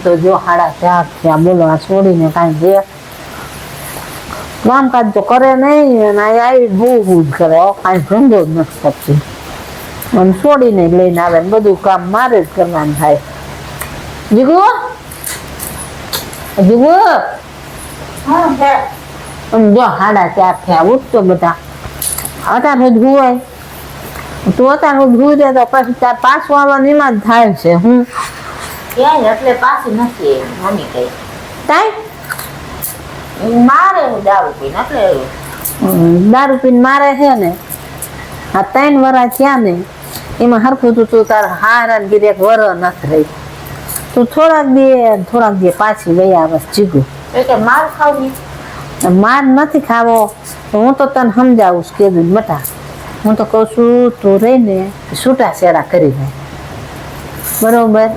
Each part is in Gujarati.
તો જો 4:30 થયા બોલો આ છોડીને કાંઈ જે કામકાજ તો કરે નહીં અને આવી બહુ જ કરે કાંઈ ધંધો જ નથી કરતી અને છોડીને લઈને આવે ને બધું કામ મારે જ કરવાનું થાય. જીગુ જીગુ જો 4:30 થયા ઉઠતો બધા અત્યારે જ ગુવાય તું અત્યારે જ ગુઈ દે તો પછી 5 વાળવાની એમાં જ થાય છે. હું ક્યાંય એટલે પાછી નથી મમ્મી કઈ કાંઈ મારે હું દારૂ પીને એટલે દારૂ પીને મારે છે ને આ 3 વર્ષ થયા ને એમાં હરખું તું તાર હારાન ગીરે એક વર નથી રહી તું થોડાક દે પાછી લઈ આવે જીગું એટલે માર ખાવું માર નથી ખાવો હું તો તને સમજાવું છું કીધું મટા હું તો કહું છું તું રહીને છૂટા છેડા કરી લે બરોબર.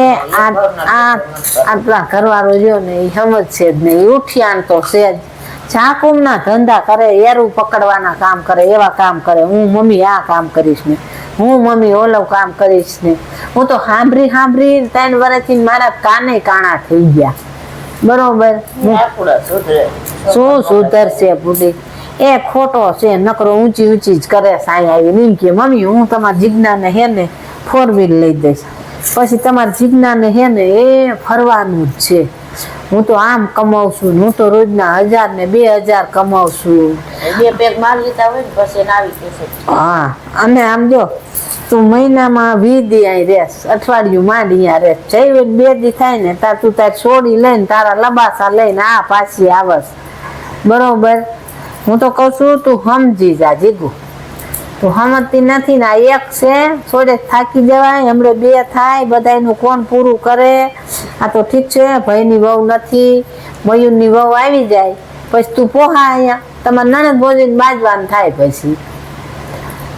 એ આટલા ઘરવાળો રહ્યો ને એ સમજશે જ નહીં ઉઠિયાન તો છે જ ચાકુમ ના ધંધા કરે એરું પકડવાના કામ કરે એવા કામ કરે હું મમ્મી આ કામ કરીશ ને હું મમ્મી ઓલું કામ કરીશ ને હું તો સાંભળી 3 વર્ષથી મારા કાને કાણા થઈ ગયા બરોબર. શું સુધરશે બુડી એ ખોટો છે નકરો ઊંચી જ કરે સાઈ આવી એમ કે મમ્મી હું તમારા જીજ્ઞાને હે ને 4 વ્હીલ લઈ દઈશ પછી તમારા જીજ્ઞાને હે ને એ ફરવાનું જ છે હું તો આમ કમાઉં છું હું તો રોજના 1000 ને 2000 કમાઉં છું 2 પેગ માર લીધા હોય ને પછી એને આવી જશે. હા અને આમ જો તું મહિનામાં 20 દી અહીં રહેશ અઠવાડિયું માંડ અહીંયા રહેશ જઈ 2 દી થાય ને તાર તું તાર છોડી લઈને તારા લબાસા લઈને આ પાછી આવસ બરોબર. હું તો કહું છું તું સમજી જા જીગું તું સમજતી નથી ને આ એક છે છોડે થાકી જવાય હમણે 2 થાય બધાનું કોણ પૂરું કરે. આ તો ઠીક છે ભાઈની વહુ નથી મયુરની વહુ આવી જાય પછી તું પોહા અહીંયા તમારે નણંદ બોજીને બાજવાનું થાય પછી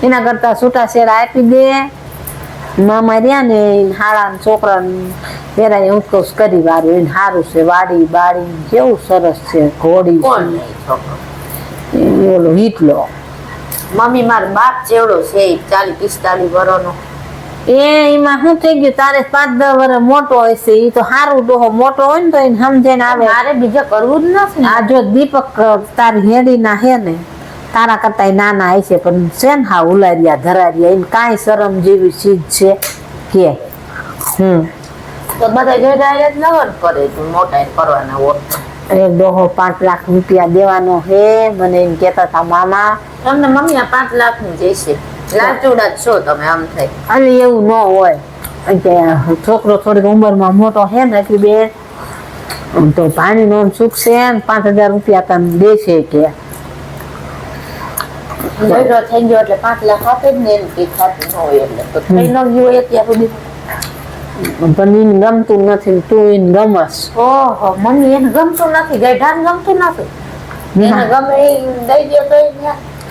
એના કરતા છૂટા છેડા આપી દે મામા રહ્યા ને હાળા છોકરાને પેલા હું કહું કરી વાળું એને સારું છે વાડી બાડી કેવું સરસ છે ઘોડી ઓલો હીટલો મમ્મી મારો બાપ જેવડો છે 40-45 વર્ષનો એમાં શું થઈ ગયું તારે 5-10 વર્ષ મોટો હોય છે એ તો સારું ડોહો મોટો હોય ને તો એને સમજે આવે મારે બીજે કરવું જ નથી. આ જો દીપક તારી હેડી ના હે ને તારા કરતા નાના હશે પણ છે ને હા ઉલારિયા ધરારિયા એને કાંઈ શરમ જેવી ચીજ છે કે તો બધા જોડા જ લગન કરે મોટા કરવાના હોત એક ડોહો 5 લાખ રૂપિયા દેવાનો હે મને એમ કેતા હતા મામા તમને મમ્મી 5 લાખ નું જઈશે લાચુડા છો તમે આમ થાય અને એવું ન હોય કે છોકરો થોડીક ઉંમરમાં મોટો હે ને એટલે બે તો પાણી નો સુખ છે ને 5000 રૂપિયા તને દેશે કે જોડો થઈ ગયો એટલે 5 લાખ આપે જ ને એમ કઈ ખાતું ન હોય એટલે તો થઈ ન ગયું હોય અત્યાર સુધી પણ એને ગમતું નથી તું એને ગમસ. ઓહો મમ્મી એને ગમતું નથી ગઈઢાને ગમતું નથી એને ગમે એ દઈ દો તો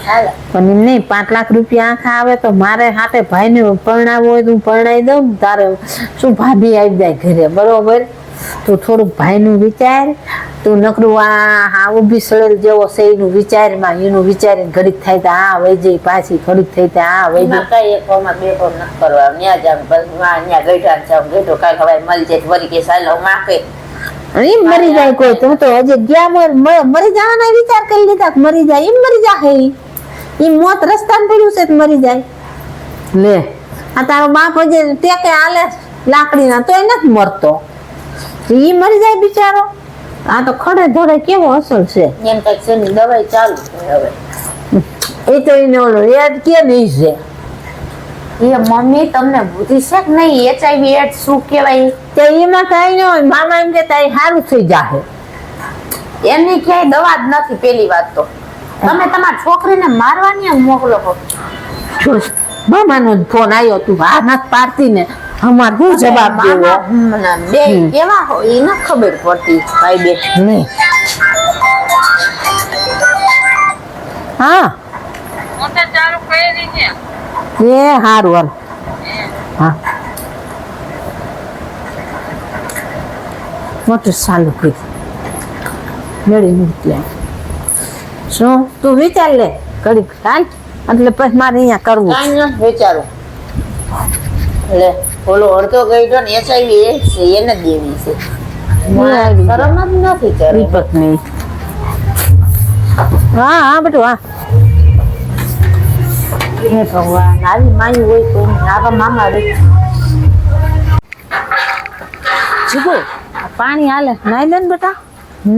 હાલે પણ એમ નહીં 5 લાખ રૂપિયા આખા આવે તો મારે હાથે ભાઈને પરણાવવો હોય તો હું પરણાવી દઉં તારે શું ભાભી આવી જાય ઘરે બરોબર. તું થોડુંક ભાઈનું વિચાર તું નકરું આ ઊભી સળેલ જેવો છે એનું વિચારમાં એનું વિચારીને ઘડીક થાય તો આ વહી જઈ પાછી ઘડીક થઈ તો આ વહી જાય કઈ એક કોમાં 2 કોમ નથી કરવા ન્યા જામ ન્યા ગઈઢાને જામ ગઈઢો કાંઈ ખવાય મળી જાય વળી કે સાલો માપે એમ મરી જાય કોઈ તું તો હજી ગયા મરી જવાના વિચાર કરી લીધા મરી જાય એમ મરી જાય એ મોત રસ્તામાં પડ્યું છે મરી જાય લે આ તારો બાપ હજી ટેકે હાલે લાકડીના તોય નથી મરતો ઈ મરી જાય બિચારો. આ તો ખડે ધોડે કેવો અસર છે એમ કઈક છે ને દવાઈ ચાલુ હવે એ તો એને ઓલો એડ કે નહીં છે એ મમ્મી તમને બુદ્ધિ છે કે નહીં HIV એડ શું કહેવાય તે એમાં કઈ ન હોય મામા એમ કે તારી સારું થઈ જાહે એની ક્યાંય દવા જ નથી પેલી વાત તો તમે તમારી છોકરીને મારવાની એમ મોકલો છો. મામાનો ફોન આવ્યો તું આ નથી પાડતી ને અમાર શું જવાબ દેવો બે કેવા હોય એ ન ખબર પડતી ભાઈ બે નહીં. હા એ હારું હા મોટું ચાલુ કરી મેળી મૂકી શું તું વિચાર લે ઘડીક હાલ એટલે પછી મારે અહીંયા કરવું કાંઈ ન વિચારું લે ઓલો અડધો ગઈડો ને એચઆઈવી એ છે એને જ દેવી છે શરમ જ નથી કરે દીપકની. હા હા બેટું હા. હે ભગવાન આવી માયું હોય તો આવા મામા રે જીગો પાણી હાલે નાઈ લે ને બેટા.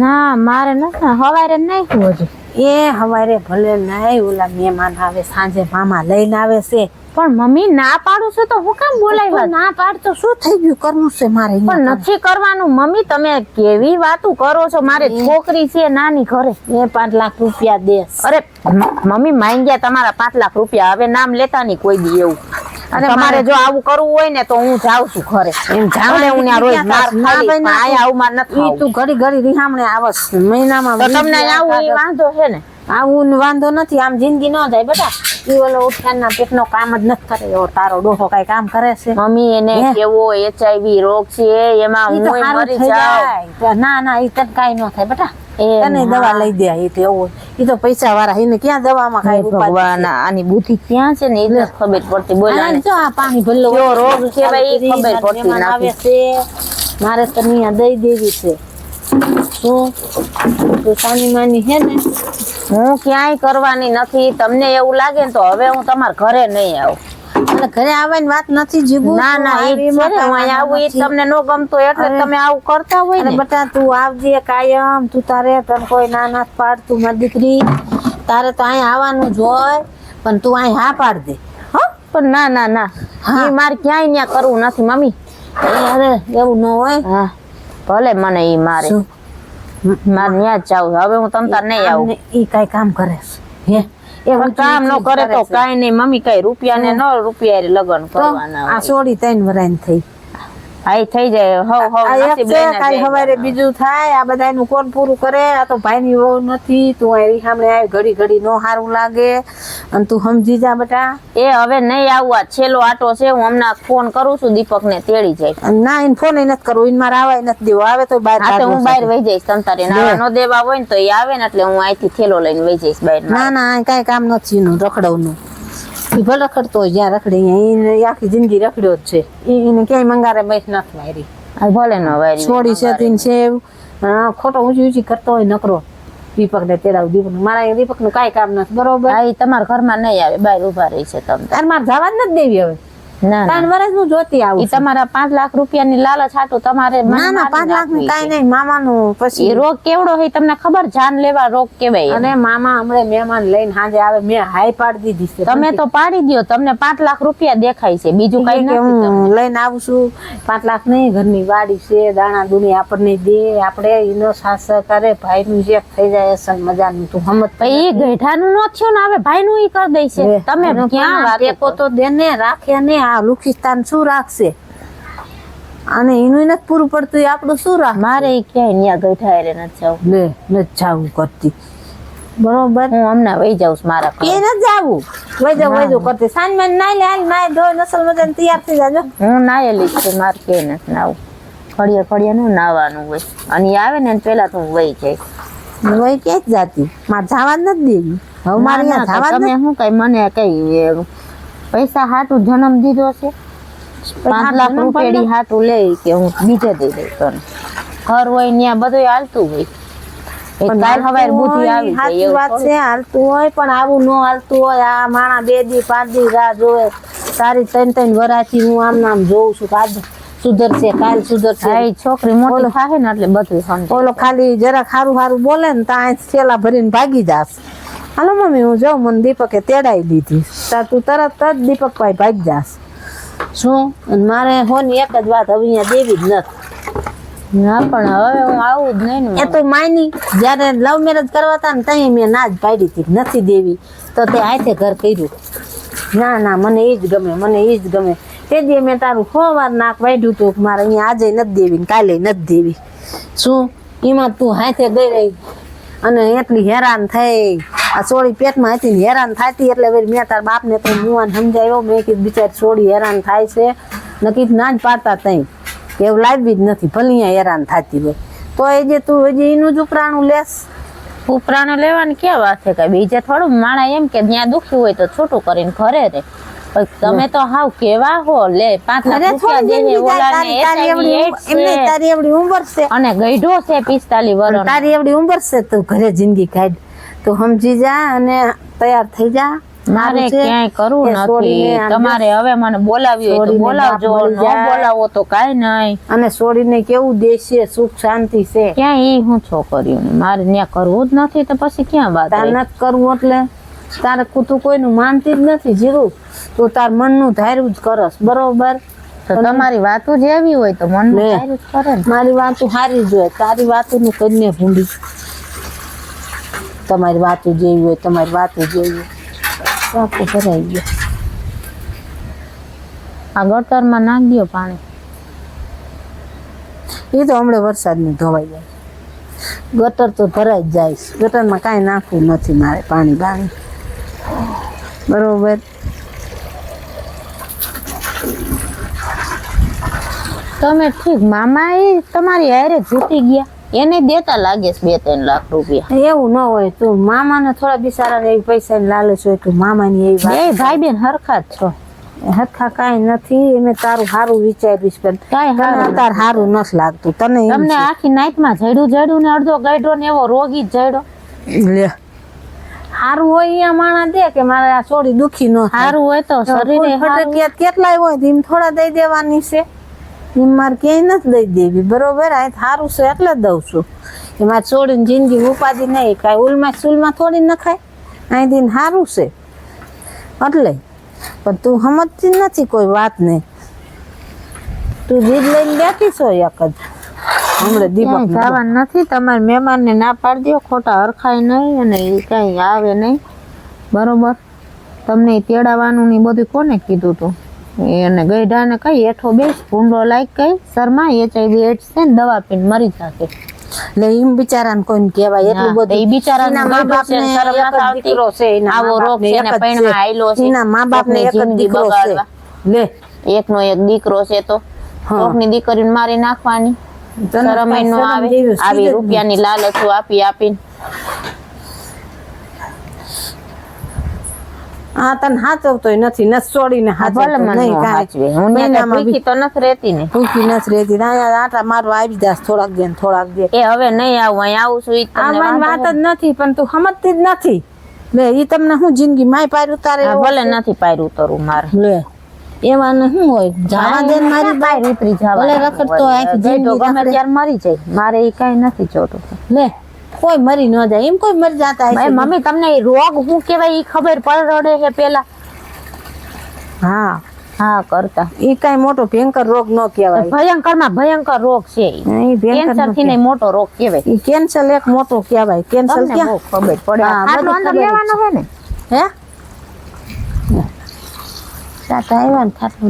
ના મારે નથી હવારે નાખ્યું હજુ એ હવારે ભલે નાઈ, ઓલા મહેમાન આવે સાંજે મામા લઈને આવે છે. પણ મમ્મી ના પાડું છું તો હું કામ બોલાવ્યા ના પાડતો શું થઈ ગયું? કરવું છે મારે પણ અહીંયા નથી કરવાનું મમ્મી તમે કેવી વાતું કરો છો મારે છોકરી છે નાની ઘરે કામ. એ 5 લાખ રૂપિયા દેસ. અરે મમ્મી માંગ્યા તમારા 5 લાખ રૂપિયા હવે નામ લેતા નહીં કોઈ દી એવું અને તમારે જો આવું કરવું હોય ને તો હું જાઉં છું ઘરે એમ જાવ ભલે હું ત્યાં રોજ માર ના ખાઈ ભાઈ, પણ આયા આવું માર નથી ઈ તું ઘડી ઘડી રીહામણે આવસ મહિનામાં તો તમને આવું એ વાંધો છે ને આવું ને વાંધો નથી. આમ જિંદગી ન જાય બેટા. ઈ ઓલો ઉઠાણના પેટનો કામ જ નથી કરે એવો તારો ડોહો કઈ કામ કરે છે? મમ્મી એને હે? કેવો એચઆઈવી રોગ છે એમાં ઈ તો હું હારું મરી થઈ જાઉં જાય. ના ના ઈ તને કાઈ ન થાય બેટા. એ તને દવા લઈ દે. ઈ તો એવું ઈ તો પૈસા વાળા એને ક્યાં દવામાં હે કાઈ ઉપાધિ ભગવાન આની બુદ્ધિ ક્યાં છે ને એ નથી ખબર પડતી છે? બોલો આને જો આ પાણી ભરેલો કયો હોય. રોગ છે ભાઈ એ ખબર પડતી મહેમાન આવે નથી છે મારે તો અહીંયા દઈ દેવી છે. શું તું સાની માની હે ને? હું ક્યાંય કરવાની નથી તમને એવું લાગે ને તો હવે હું તમારા ઘરે નહીં આવું એટલે ઘરે આવવાની વાત નથી જીગુ. ના તું ના એ આવી છે ને એમાં હું અહીંયા આવું એ નથી. તમને ન ગમતો એટલે અરે. તમે આવું કરતા હોય અરે ને બેટા તું આવજે કાયમ. તું તારે તને કોઈ ના ના પાડતું મારી દીકરી. તારે તો અહીંયા આવવાનું જ હોય પણ તું અહીં હા પાડ દે. પણ ના ના ના હા. એ મારે ક્યાંય ત્યાં કરવું નથી મમ્મી અરે એવું ન હોય. હા ભલે મને ઈ મારે શું? મારે ત્યાં જ જાવું હવે હું તમ તાર નહીં આવું આમને ઈ કઈ કામ કરે છે હે? એ પણ કામ ન કરે તો કાંઈ નહીં મમ્મી કઈ રૂપિયા ને ન રૂપિયા લગ્ન કરવાના આ હોય. સોડી 3 વરાની થઈ. હા ઈ થઈ જાય હવ આ હવ એક નસીબ છે લઈને કાલ હવારે જાય. બીજું થાય. આ બધાયનું કોણ પૂરું કરે? આ તો ભાઈની વહુ નથી. તું અહીં સામે આવી ઘડી ઘડી નો સારું લાગે અને તું સમજી જા બેટા. એ હવે નહીં આવું આ છેલ્લો આટો છે હું હમણાં ફોન કરું છું દીપક ને તેડી જાય અને ના એને ફોન નથી કરવો. એને મારે આવાય નથી દેવો. આવે તો બહાર હા તો કાઢવો હું છે. બહાર વહી જઈશ તમ તારે નાવા ન દેવા હોય ને તો એ આવે ને એટલે હું અહીંથી થેલો લઈને વહી જઈશ બહાર ના ના આ કઈ કામ નથી એનું રખડવનું. એ ભલે રખડતો હોય જ્યાં રખડે અહીંયા. એને આખી જિંદગી રખડ્યો જ છે. એને ક્યાંય મંગારે બેસ નથી મારી. આ ભલે ન વારી છોડી છે તીન છે એવું. ખોટો ઊંચી ઊંચી કરતો હોય નકરો. દીપક ને તેડાવ દીપક મારા દીપક નું કઈ કામ નથી બરોબર. હા ઈ તમારા ઘરમાં નહીં આવે બહાર ઉભા રહી છે તમ તાર મારે જવા જ નથી દેવી હવે. ના ના 3 વર્ષ નું જોતી આવું ઈ તમારા 5 લાખ રૂપિયાની લાલચ હાટું તમારે મને ના ના 5 મારી લાખ ની નાખવી કઈ છે. નહીં. મામાનું ઈ પછી રોગ કેવડો હોય તમને ખબર જાન લેવા રોગ કેવાય અને મામા હમણાં મહેમાન લઈને સાંજે આવે. મેં હાઈ પાડી દીધી છે. તમે તો પાડી દ્યો તમને 5 લાખ રૂપિયા દેખાય છે બીજું કઈ કે નથી તમને. હું લઈને આવું છું. 5 લાખ નહીં. ઘરની વાડી છે દાણા દુની આપણને દે. આપણે એનો સાસ કરે. ભાઈ નું જે થઈ જાય અસલ મજાનું. તું સમજ ભાઈ ઈ ગઈઢાનું નો થયો ને હવે ભાઈ નું ઈ કરી દઈ છે તમે ક્યાં વાત ટેકો તો દે ને રાખે ને. આ લુખિસ્તાન શું રાખશે? અને એનું નથી પૂરું પડતું. આપણું શું રાખ? મારે ઈ ક્યાંય ન્યા ગઈઢા હારે નથી જવું લે નથી જાવું કરતી બરોબર. હું હમણાં વહી જાઉં છું મારા ઘરે. એ નથી જાવું. વૈજો કરતી સાંજમાં નાઈ લે. હાલ નાઈ ધોઈ નસલ મજાને તૈયાર થઈ જાજો. હું નાયેલી જ છું મારે કે નથી નાવું ઘડિયા નું નાવાનું હોય અને ઈ આવે ને પેલા તો હું વહી જઈશ વહી ક્યાંય જ જાતી. મારે જવા જ નથી દેવી. હવે મારે ના, અહીંયા ના, જવા જ તમે શું કઈ મને કઈ પૈસા હાટું જન્મ દીધો છે 5 લાખ જન્મ રૂપિયા પડ્યો? હાટું લે કે હું બીજે દઈ દઈશ તને ઘર હોય ત્યાં બધું હાલતું હોય પણ કાલ સવારે બુદ્ધિ હાલતું આવી હોય, જાય સાચી વાત એવું છે. હાલતું હોય પણ આવું ન હાલતું હોય. આ માણા 2 દી 5 દી રાહ જોવે. તારી 3 વરાથી હું આમ નામ જોઉં છું. આજ સુધરશે કાલ સુધરશે. હા, ઈ છોકરી મોટી થાય ને એટલે બધું સમજે ઓલો ખાલી જરા ખારું બોલે ને ત્યાં થેલા ભરીને ભાગી જાસ. હાલો મમ્મી હું જાઉં. મને દીપકે તેડાઈ લીધી. તું તરત જ દીપકભાઈ ભાગી જાસ. શું? અને મારે હોની એક જ વાત હવે અહીંયા દેવી જ નથી. ના પણ હવે હું આવું જ નહીં ને એ તો માની જયારે લવ મેરેજ કરવા હતા ને ત્યાં મેં ના જ પાડી હતી નથી દેવી. તો તે હાથે ઘર કર્યું. ના ના મને એ જ ગમે. મને એ જ ગમે. તે દી મેં તારું 100 વાર નાક વાઢ્યું હતું કે મારે અહીંયા આજે નથી દેવી ને કાલે નથી દેવી. શું એમાં તું હાથે ગઈ રહી અને એટલી હેરાન થઈ. આ સોળી પેટમાં હતી ને હેરાન થતી એટલે વળી મેં તાર બાપને તો મુવાને સમજાયો. મેં કીધું બિચારી સોળી હેરાન થાય છે. નક્કી ના જ પાડતા તઈ એવું લાવી જ નથી. ભલે અહીંયા હેરાન થતી હોય તો એ જે તું હજી એનું જ ઉપરાણું લેસ. ઉપરાને લેવાની ક્યાં વાત છે કઈ બીજે થોડું માણા એમ કે ત્યાં દુખી હોય તો છૂટું કરીને ઘરે રે પણ તમે તો હાવ કેવા હો લે 5 અરે લાખ રૂપિયા થોડી દે જિંદગી જાય, ઓલાને તારી HIV એવડી AIDS એમને છે. તારી એવડી ઉંમર છે, અને ગઈઢો છે 45 વર્ષનો. તારી એવડી ઉંમર છે, તું ઘરે જિંદગી કાઢ, તું સમજી જા અને તૈયાર થઈ જા. મારે સારું છે. ક્યાંય કરવું એ છોડીને નથી. આમ તમારે હવે મને બોલાવી હોય તો છોડીને બોલાવજો, બાપ ન મળી જાય. બોલાવો તો કાંઈ નહીં. અને છોડીને કેવું દેશ છે, સુખ શાંતિ છે. ક્યાં ઈ હું છોકરીઓને મારે ત્યાં કરવું જ નથી તો પછી ક્યાં વાત તાર રહી? નથી કરવું એટલે તારે તું કોઈનું માનતી જ નથી જીરું, તું તાર મનનું ધાર્યું જ કરસ, બરોબર. તો તમારી વાતો જ એવી હોય તો મન લે. જ કરે ને. મારી વાતું સારી જ હોય, તારી વાતું કરીને ભૂંડી. તમારી વાતું જેવી હોય, તમારી વાતું જેવી હોય. સાપુ ભરાઈ ગયો. આ ગટરમાં નાખ દ્યો પાણી. એ તો હમણાં વરસાદનું ધોવાઈ જાય, ગટર તો ભરાઈ જ જાય છે. ગટરમાં કાંઈ નાખવું નથી મારે, પાણી બાણી, બરોબર. તમે ઠીક મામા એ તમારી હારે જૂટી ગયા, એને દેતા લાગે છે 2-3 લાખ રૂપિયા. એવું ન હોય, તું મામાને થોડા બિચારાને એવી પૈસાની લાલચ હોય કે મામાની એવી બે વાત. ભાઈ બેન હરખા જ છો. હરખા કાંઈ નથી, મેં તારું સારું વિચાર્યું છે, પણ કાંઈ તને હારું અત્યારે સારું નથી લાગતું. તને એમ તમને છે. આખી નાઈટમાં જડ્યું ને અડધો ગઈઢો ને એવો રોગી જ જડ્યો. લે સારું હોય અહીંયા માણસ દે કે મારે આ છોડી દુખી ન થાય. સારું હોય તો શરીરે ફૂલ હારું. ફટકિયાત કેટલાય હોય તો એમ થોડા દઈ દેવાની છે, એમ મારે ક્યાંય નથી દઈ દેવી, બરોબર. આ સારું છે એટલે જ દઉં છું. એમાં છોડીને જિંદગી ઉપાધિ નહીં, કાંઈ ઉલમાં સુલમાં થોડી નખાય, અહીંથી સારું છે એટલે. પણ તું સમજતી નથી કોઈ વાત નહીં, તું જીદ લઈને બેઠી છો એક જ. હમણાં દીપક જવાનું નથી. તમારા મહેમાનને ના પાડી દો, ખોટા હરખાય નહીં અને એ કઈ આવે નહીં, બરોબર. તમને ઈ તેડાવવાનું ને ઈ બધું કોને કીધું તું? એને ગઈઢાને કઈ હેઠો બેસ, ભૂંડો લાઈક કઈ શર્મા HIV AIDS છે ને દવા પીને મરી જશે. એટલે એમ બિચારાને કોઈને કહેવાય એટલું બધું. ઈ બિચારાને એના મા ગઈઢો છે ને બાપને શરમ એક જ નથી આવતી. દીકરો છે, એના આવો મા રોગ બાપને છે ને એક જ પૈણમાં છે. આયલો છે. એના મા બાપને કોકની એક જ જિંદગી દીકરો છે. બગાડવા. લે એકનો એક દીકરો છે તો હા. કોકની દીકરીને મારી નાખવાની તને શરમ કાંઈ નો શરમ આવે. જેવી સીધ આવી જ રૂપિયાની લાલચો આપી આપીને. આ તને હાચવતોય નથી, નથી છોડીને ભલે હાચવતો મને નહીં નો કાંઈ. હાચવે. હું ત્યાં મહિનામાં ભૂખી તો નથી રહેતી ને. ભૂખી નથી રહેતી. અહીંયા આટા મારવા આવી જાસ, થોડાક દે ને થોડાક દે. એ હવે નહીં આવું, અહીં આવું છું ઈ જ તમને આમાં વાંધો વાત જ નથી, પણ તું સમજતી જ નથી. લે ઈ તમને હું જિંદગી માય પાડ્યું તારે હા, એવો ભલે છે. નથી પાયરું તરું મારે. લે એવાને શું હોય, જાવા દે ને મારી બાઈ. બાય ઉતરી જવા. ભલે રખડતો આખી ગઈઢો જિંદગી ગમે રખડે. ત્યારે મરી જાય, મારે ઈ કાંઈ નથી જોતું. લે કોઈ મરી ન જાય, એમ કોઈ મરી જાતા હશે? ભાઈ મમ્મી તમને ઈ રોગ શું કહેવાય ઈ ખબર પડે છે પેલા? હા, હા કરતા ઈ કાંઈ મોટો ભયંકર રોગ ન કહેવાય. ભયંકર માં ભયંકર રોગ છે ઈ. ઈ ભયંકર કેન્સર ન થી નહીં મોટો રોગ કહેવાય. ઈ કેન્સર એક મોટો કહેવાય. કેન્સર તમને બહુ ક્યાં? ખબર પડે. હા, આટલો બધી અંદર ખબર જ લેવાનો છે ને. હે? તાતા આવ્યા ને ખાટલું